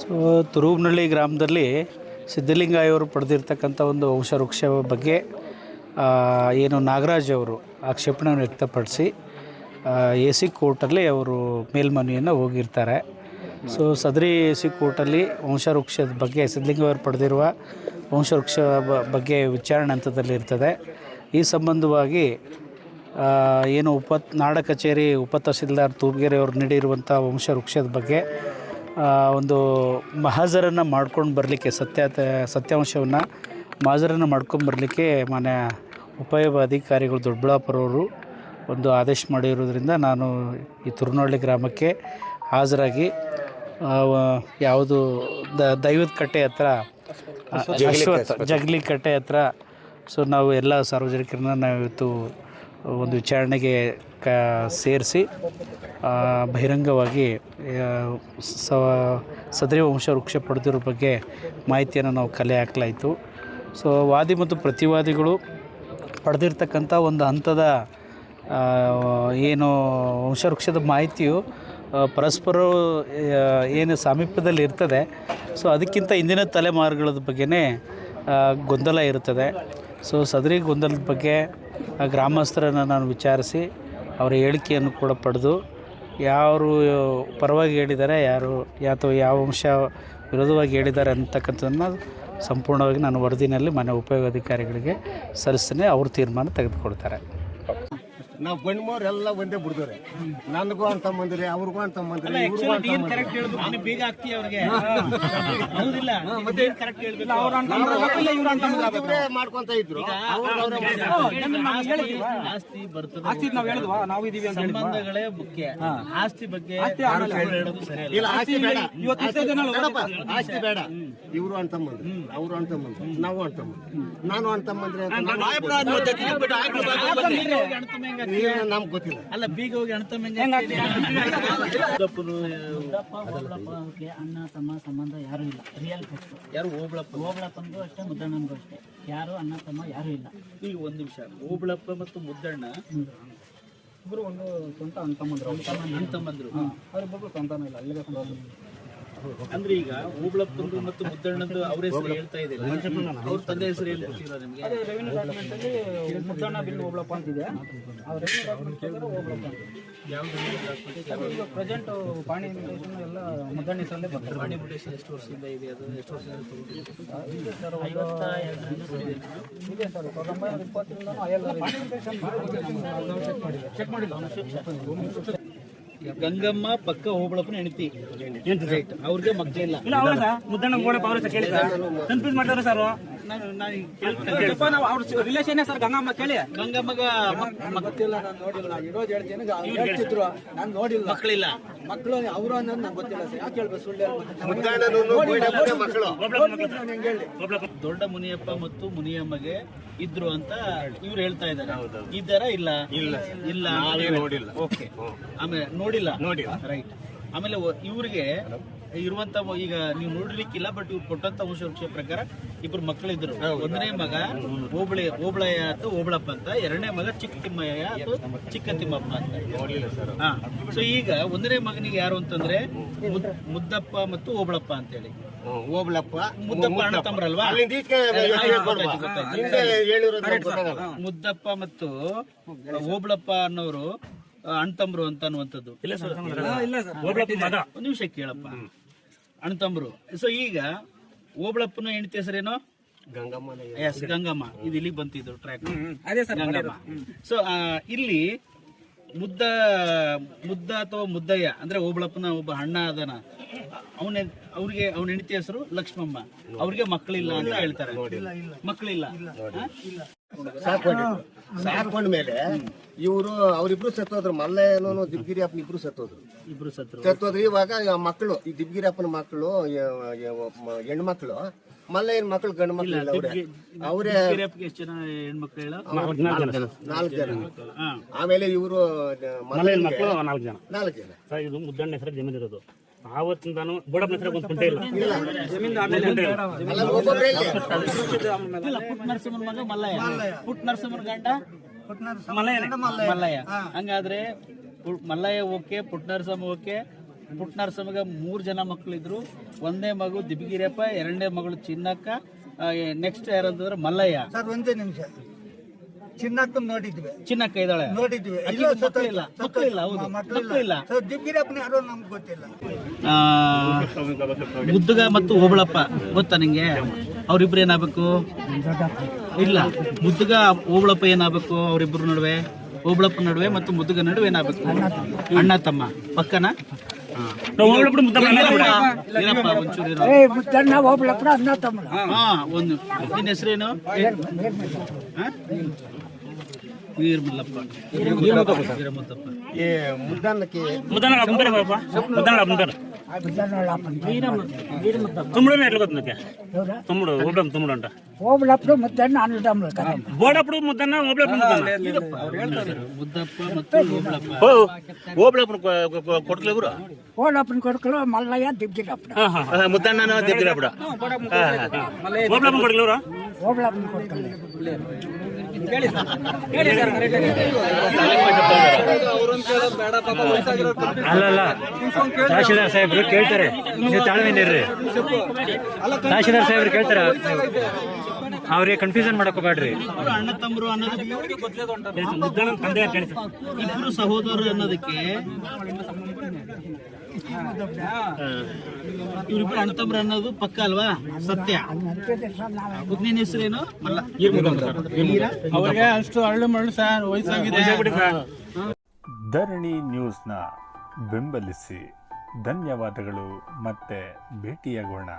So ತುರುವನಹಳ್ಳಿ ಗ್ರಾಮದಲ್ಲಿ ಸಿದ್ಧಲಿಂಗಯ್ಯವರು ಪಡೆದಿರ್ತಕ್ಕಂಥ ಒಂದು ವಂಶವೃಕ್ಷ ಬಗ್ಗೆ ಏನು ನಾಗರಾಜ್ ಅವರು ಆಕ್ಷೇಪಣೆಯನ್ನು ವ್ಯಕ್ತಪಡಿಸಿ ಎ ಸಿ ಕೋರ್ಟಲ್ಲಿ ಅವರು ಮೇಲ್ಮನವಿಯನ್ನು ಹೋಗಿರ್ತಾರೆ. ಸೊ ಸದರಿ ಎ ಸಿ ಕೋರ್ಟಲ್ಲಿ ವಂಶವೃಕ್ಷದ ಬಗ್ಗೆ ಸಿದ್ಧಲಿಂಗಯ್ಯವರು ಪಡೆದಿರುವ ವಂಶವೃಕ್ಷ ಬಗ್ಗೆ ವಿಚಾರಣೆ ಹಂತದಲ್ಲಿ ಇರ್ತದೆ. ಈ ಸಂಬಂಧವಾಗಿ ಏನು ನಾಡ ಕಚೇರಿ ಉಪತಹಸೀಲ್ದಾರ್ ತೂಬಗೆರೆ ಅವರು ನೀಡಿರುವಂಥ ವಂಶವೃಕ್ಷದ ಬಗ್ಗೆ ಒಂದು ಮಹಾಜರನ್ನು ಮಾಡ್ಕೊಂಡು ಬರಲಿಕ್ಕೆ ಸತ್ಯಾಂಶವನ್ನು ಮಹಾಜರನ್ನು ಮಾಡ್ಕೊಂಡು ಬರಲಿಕ್ಕೆ ಮಾನ್ಯ ಉಪವಿಭಾಗ ಅಧಿಕಾರಿಗಳು ದೊಡ್ಡಬಳ್ಳಾಪುರವರು ಒಂದು ಆದೇಶ ಮಾಡಿರೋದ್ರಿಂದ ನಾನು ಈ ತುರುವನಹಳ್ಳಿ ಗ್ರಾಮಕ್ಕೆ ಹಾಜರಾಗಿ ಯಾವುದು ದೈವದ ಕಟ್ಟೆ ಹತ್ರ ಜಗಲಿ ಕಟ್ಟೆ ಹತ್ರ ಸೊ ನಾವು ಎಲ್ಲ ಸಾರ್ವಜನಿಕರನ್ನ ನಾವು ಇವತ್ತು ಒಂದು ವಿಚಾರಣೆಗೆ ಸೇರಿಸಿ ಬಹಿರಂಗವಾಗಿ ಸದರಿ ವಂಶವೃಕ್ಷ ಪಡೆದಿರೋ ಬಗ್ಗೆ ಮಾಹಿತಿಯನ್ನು ನಾವು ಕಲೆ ಹಾಕಲಾಯಿತು. ಸೊ ವಾದಿ ಮತ್ತು ಪ್ರತಿವಾದಿಗಳು ಪಡೆದಿರ್ತಕ್ಕಂಥ ಒಂದು ಹಂತದ ಏನು ವಂಶವೃಕ್ಷದ ಮಾಹಿತಿಯು ಪರಸ್ಪರ ಏನು ಸಾಮೀಪ್ಯದಲ್ಲಿ ಇರ್ತದೆ. ಸೊ ಅದಕ್ಕಿಂತ ಇಂದಿನ ತಲೆಮಾರುಗಳ ಬಗ್ಗೆನೇ ಗೊಂದಲ ಇರುತ್ತದೆ. ಸೊ ಸದರಿ ಗೊಂದಲದ ಬಗ್ಗೆ ಗ್ರಾಮಸ್ಥರನ್ನು ನಾನು ವಿಚಾರಿಸಿ ಅವರ ಹೇಳಿಕೆಯನ್ನು ಕೂಡ ಪಡೆದು ಯಾರು ಪರವಾಗಿ ಹೇಳಿದ್ದಾರೆ, ಯಾರು ಅಥವಾ ಯಾವ ಅಂಶ ವಿರೋಧವಾಗಿ ಹೇಳಿದ್ದಾರೆ ಅಂತಕ್ಕಂಥದ್ದನ್ನು ಸಂಪೂರ್ಣವಾಗಿ ನಾನು ವರದಿನಲ್ಲಿ ಮಾನ್ಯ ಉಪಯೋಗಾಧಿಕಾರಿಗಳಿಗೆ ಸಲ್ಲಿಸ್ತೇನೆ. ಅವರು ತೀರ್ಮಾನ ತೆಗೆದುಕೊಳ್ತಾರೆ. ನಾವು ಗಂಡ್ಮೋರೆಲ್ಲ ಒಂದೇ ಬಿಡ್ದವ್ರೆ. ನನಗೂ ಅಂತ ಬಂದ್ರಿ, ಅವ್ರಿಗೂ ಅಂತ ಬಂದ್ರಿ, ಮಾಡ್ಕೊಂತ ಇದ್ರು. ಸಂಬಂಧಗಳೇ ಮುಖ್ಯ, ಆಸ್ತಿ ಬಗ್ಗೆ ಆಸ್ತಿ ಬೇಡ. ಇವರು ಅಂತ ಬಂದ್ರಿ, ಅವರು ಅಂತ ಬಂದ್ರಿ, ನಾವು ಅಂತ ಬಂದ್ರಿ, ನಾನು ಅಂತ ಬಂದ್ರೆ ನಮ್ಗೆ ಗೊತ್ತಿಲ್ಲ. ಅಲ್ಲ ಬೀಗ ಹೋಗಿ ಅಣ್ಣ ತಮ್ಮ ಸಂಬಂಧ ಯಾರು ಇಲ್ಲ. ರಿಯಲ್ ಯಾರು ಓಬಳಪ್ಪನಿಗೂ ಅಷ್ಟೇ, ಮುದ್ದಣ್ಣನಿಗೂ ಅಷ್ಟೇ. ಯಾರು ಅಣ್ಣ ತಮ್ಮ ಯಾರು ಇಲ್ಲ. ಈಗ ಒಂದು ನಿಮಿಷ, ಓಬಳಪ್ಪ ಮತ್ತು ಮುದ್ದಣ್ಣ ಇಬ್ಬರು ಒಂದು ಸ್ವಂತ ಅಣ್ಣ ತಮ್ಮಂದ್ರು ಅವರಿಬ್ಬರು ಸ್ವಂತನೂ ಇಲ್ಲ. ಅಲ್ಲಿಗೆ ಅಂದ್ರೆ ಈಗ ಓಬಳಪ್ಪಂದು ಮತ್ತು ಮುದ್ದಣ್ಣಂದು ಅವ್ರ ಹೆಸರು ಹೇಳ್ತಾ ಇದೆ, ಅವ್ರ ತಂದೆ ಹೆಸರು ಏನು ಗೊತ್ತಿಲ್ಲ ನಿಮಗೆ? ಅದೇ ರೆವಿನ್ಯೂ ಡಾಕ್ಯುಮೆಂಟ್ ಅಲ್ಲಿ ಮುದ್ದಣ್ಣ ಬಿಲ್ ಓಬಳಪ್ಪ ಅಂತಿದೆ. ಅವ್ರ ರೆವಿನ್ಯೂ ಡಾಕ್ಯುಮೆಂಟ್ ಓಬಳಪ್ಪ ಅಂತ. ಯಾವ್ದು ಪ್ರೆಸೆಂಟ್ ಪಾಣಿ ಮ್ಯೂಟೇಷನ್ ಎಲ್ಲ ಮುದ್ದಣ್ಣ ಹೆಸರಲ್ಲೇ ಬರ್ತದೆ. ಪಾಣಿ ಮ್ಯೂಟೇಷನ್ ಎಷ್ಟು ವರ್ಷದಿಂದ ಇದೆ? ಅದು ಎಷ್ಟು ವರ್ಷದಿಂದ ಇದೆ ಸರ್, 52 ಇದೆ ಸರ್. 1920 ಚೆಕ್ ಮಾಡಿಲ್ಲ. ಗಂಗಮ್ಮ ಪಕ್ಕ ಓಬಳಪ್ಪನ ಹೆಂಡತಿ, ಅವ್ರಿಗೆ ಮಕ್ಕಳಿಲ್ಲ. ಮುದ್ದಣ್ಣ ಕನ್ಫ್ಯೂಸ್ ಮಾಡ್ತಾರೆ ಸರ್. ರಿಲೇಷನ್ ಸರ್ ಗಂಗಮ್ಮ ಕೇಳಿ. ಗಂಗಮ್ಮಗ ಗೊತ್ತಿಲ್ಲ, ನಾನು ನೋಡಿಲ್ಲ. ಇರೋದು ಹೇಳ್ತಿದ್ರು, ನಾನು ನೋಡಿಲ್ಲ. ಮಕ್ಕಳಿಲ್ಲ. ಮಕ್ಕಳು ಅವರು ಅನ್ನೋದು ನಂಗೆ ಗೊತ್ತಿಲ್ಲ ಸರ್. ಯಾಕೆ ಹೇಳ್ಬೇಕು ಸುಳ್ಳು? ದೊಡ್ಡ ಮುನಿಯಪ್ಪ ಮತ್ತು ಮುನಿಯಮ್ಮಗೆ ಇದ್ರು ಅಂತ ಇವ್ರು ಹೇಳ್ತಾ ಇದ್ದಾರೆ. ಇದ್ದಾರ? ಇಲ್ಲ ಇಲ್ಲ ನೋಡಿಲ್ಲ. ಓಕೆ, ಆಮೇಲೆ ನೋಡಿಲ್ಲ. ರೈಟ್. ಆಮೇಲೆ ಇವ್ರಿಗೆ ಇರುವಂತ, ಈಗ ನೀವು ನೋಡ್ಲಿಕ್ಕಿಲ್ಲ, ಬಟ್ ಇವ್ರು ಕೊಟ್ಟಂತ ವಂಶವೃಕ್ಷ ಪ್ರಕಾರ ಇಬ್ರು ಮಕ್ಕಳಿದ್ರು. ಒಂದನೇ ಮಗ ಓಬಳಯ್ಯ ಅಥವಾ ಓಬಳಪ್ಪ ಅಂತ, ಎರಡನೇ ಮಗ ಚಿಕ್ಕ ತಿಮ್ಮಯ್ಯ ಅಥವಾ ಚಿಕ್ಕ ತಿಮ್ಮಪ್ಪ ಅಂತ. ಹಾ. ಸೊ ಈಗ ಒಂದನೇ ಮಗನಿಗೆ ಯಾರು ಅಂತಂದ್ರೆ ಮುದ್ದಪ್ಪ ಮತ್ತು ಓಬಳಪ್ಪ ಅಂತ ಹೇಳಿ. ಓಬಳಪ್ಪ ಮುದ್ದಪ್ಪ ಅಣ್ಣ ತಮ್ಮರಲ್ವಾ? ಮುದ್ದಪ್ಪ ಮತ್ತು ಓಬಳಪ್ಪ ಅನ್ನೋರು ಅಣ್ತಂಬ್ರು ಅಂತ ಅನ್ನುವಂಥದ್ದು. ಒಂದು ನಿಮಿಷ ಕೇಳಪ್ಪ, ಅಣ್ತಂಬ್ರು. ಸೊ ಈಗ ಓಬಳಪ್ಪನ ಹೆಂಡತಿ ಹೆಸರೇನೋ? ಗಂಗಮ್ಮ. ಇದು ಇಲ್ಲಿ ಬಂತಿದ್ರು ಟ್ರ್ಯಾಕ್, ಗಂಗಮ್ಮ. ಸೊ ಇಲ್ಲಿ ಮುದ್ದ ಅಥವಾ ಮುದ್ದಯ್ಯ ಅಂದ್ರೆ ಓಬಳಪ್ಪನ ಒಬ್ಬ ಅಣ್ಣ ಅದನ, ಅವ್ರಿಗೆ ಅವನ ಹೆಂಡತಿ ಹೆಸರು ಲಕ್ಷ್ಮಮ್ಮ. ಅವ್ರಿಗೆ ಮಕ್ಕಳಿಲ್ಲ ಅಂತ ಹೇಳ್ತಾರೆ. ಮಕ್ಕಳಿಲ್ಲ. ಸಾಕೊಂಡ್ಮೇಲೆ ಇವರು ಅವರಿಬ್ರು ಸತ್ತೋದ್ರು. ಮಲ್ಲಯ್ಯನೂ ದಿಬ್ಗಿರಿ ಅಪ್ಪನ ಇಬ್ರು ಸತ್ತೋದ್ರು. ಇವಾಗ ಮಕ್ಕಳು, ಈ ದಿಬ್ಗಿರಿ ಅಪ್ಪನ ಮಕ್ಕಳು ಹೆಣ್ಮಕ್ಳು, ಮಲ್ಲಯ್ಯನ ಮಕ್ಕಳು ಗಂಡು ಮಕ್ಕಳು ಇಲ್ಲ. ಅವರೇ ಎಷ್ಟು ಜನ ಹೆಣ್ಮಕ್ಳು ಹೇಳ? 4 ಜನ. ಆಮೇಲೆ ಇವರು ಮಕ್ಕಳು 4 ಜನ. ಇದು ಮುದ್ದಣ್ಣ ಹೆಸರು ಜಮೀನು ಇರೋದು. ಆವತ್ತಿಂದಾನು ಬೋಡಪ್ಪನ ಹೆಸರು ಒಂದು ಕುಂಟೆ ಇಲ್ಲ. ಪುಟ್ ನರಸಿಂಹನ ಮಗ ಮಲ್ಲಯ್ಯ, ಪುಟ್ ನರಸಿಂಹನ ಗಂಡ ಮಲ್ಲಯ್ಯ. ಹಂಗಾದ್ರೆ ಮಲ್ಲಯ್ಯ ಓಕೆ, ಪುಟ್ ನರಸಿಂಹ ಓಕೆ, ಪುಟ್ನರಸಮ್ಮಗೆ 3 ಜನ ಮಕ್ಕಳಿದ್ರು. ಒಂದೇ ಮಗು ದಿಬ್ಗಿರಿಯಪ್ಪ, ಎರಡನೇ ಮಗಳು ಚಿನ್ನಕ್ಕ, ನೆಕ್ಸ್ಟ್ ಯಾರಂತಂದ್ರೆ ಮಲ್ಲಯ್ಯ. ಸರ್ ಒಂದೇ ನಿಮಿಷ, ಚಿನ್ನಕ್ಕ ನೋಡಿದ್ವಿ, ಚಿನ್ನಕ್ಕ ಇದ್ದಾಳೆ, ನೋಡಿದ್ವಿ. ಮಕ್ಕಳಿಲ್ಲ, ಹೌದು, ಮಕ್ಕಳಿಲ್ಲ. ದಿಬ್ಗಿರಪ್ಪನ ಯಾರೋ ನಮ್ಗೆ ಗೊತ್ತಿಲ್ಲ. ಮುದ್ದುಗ ಮತ್ತು ಓಬಳಪ್ಪ ಗೊತ್ತಾ ನಿಂಗೆ? ಅವ್ರಿಬ್ರು ಏನಾಗಬೇಕು? ಇಲ್ಲ, ಮುದ್ದುಗ ಓಬಳಪ್ಪ ಏನಾಗಬೇಕು? ಅವರಿಬ್ರು ನಡುವೆ, ಓಬಳಪ್ಪ ನಡುವೆ ಮತ್ತು ಮುದ್ದುಗ ನಡುವೆ ಏನಾಗಬೇಕು? ಅಣ್ಣ ತಮ್ಮ. ಪಕ್ಕನ ಮುದ್ದಣ್ಣ ಓಬಳಪ್ಪನ ಅಣ್ಣ ತಮ್ಮ. ಒಂದು. ನಿನ್ನ ಹೆಸರೇನು? ವೀರಮಲ್ಲಪ್ಪ. ಮುದ್ದಣ್ಣಕ್ಕೆ తమ్ముడు ఎట్లా కొత్త తమ్ముడు ఓబ్లం తమ్ముడు అంట ఓబులప్పుడు ముద్దన్న అన్నదమ్ములు కదా. బోడప్పుడు ముద్దన్న ఓబ్లప్పుడు ముద్దప్ప ಮತ್ತು ಓಬಳಪ್ಪ. ఓబ్లప్పుడు కొడుకులు ఎవరు? ఓబులప్పుడు కొడుకులు మల్లయ్య దిబ్గిరప్పుడు. ముద్దన్న దిబ్బిరప్పుడు ఓబ్లప్పుడు కొడుకులు ఎవరు? ఓబులప్పుడు కొడుకులు ಅಲ್ಲಲ್ಲ, ತಹಶೀಲ್ದಾರ್ ಸಾಹೇಬ್ರು ಕೇಳ್ತಾರೆ, ನೀವು ತಾಳ್ಮೆನಿರ್ರಿ. ತಹಶೀಲ್ದಾರ್ ಸಾಹೇಬ್ರು ಕೇಳ್ತಾರೆ, ಅವ್ರಿಗೆ ಕನ್ಫ್ಯೂಷನ್ ಮಾಡಕ್ ಹೋಗ್ಬೇಡ್ರಿ. ಅಣ್ಣ ತಮ್ಮರು ಅನ್ನೋದಕ್ಕೆ, ಇಬ್ರು ಸಹೋದರರು ಅನ್ನೋದಕ್ಕೆ ಇವ್ರಿಬ್ರು ಅಣ್ಣ ತಮ್ಮರು ಅನ್ನೋದು ಪಕ್ಕ ಅಲ್ವಾ? ಸತ್ಯ. ನಿನ್ನ ಹೆಸರೇನು? ಅವ್ರಿಗೆ ಅಷ್ಟು ಅರಳು ಮರಳು ಸರ್ ವಯಸ್ಸಾಗಿದೆ. ಧರಣಿ ನ್ಯೂಸ್ನ ಬೆಂಬಲಿಸಿ. ಧನ್ಯವಾದಗಳು. ಮತ್ತೆ ಭೇಟಿಯಾಗೋಣ.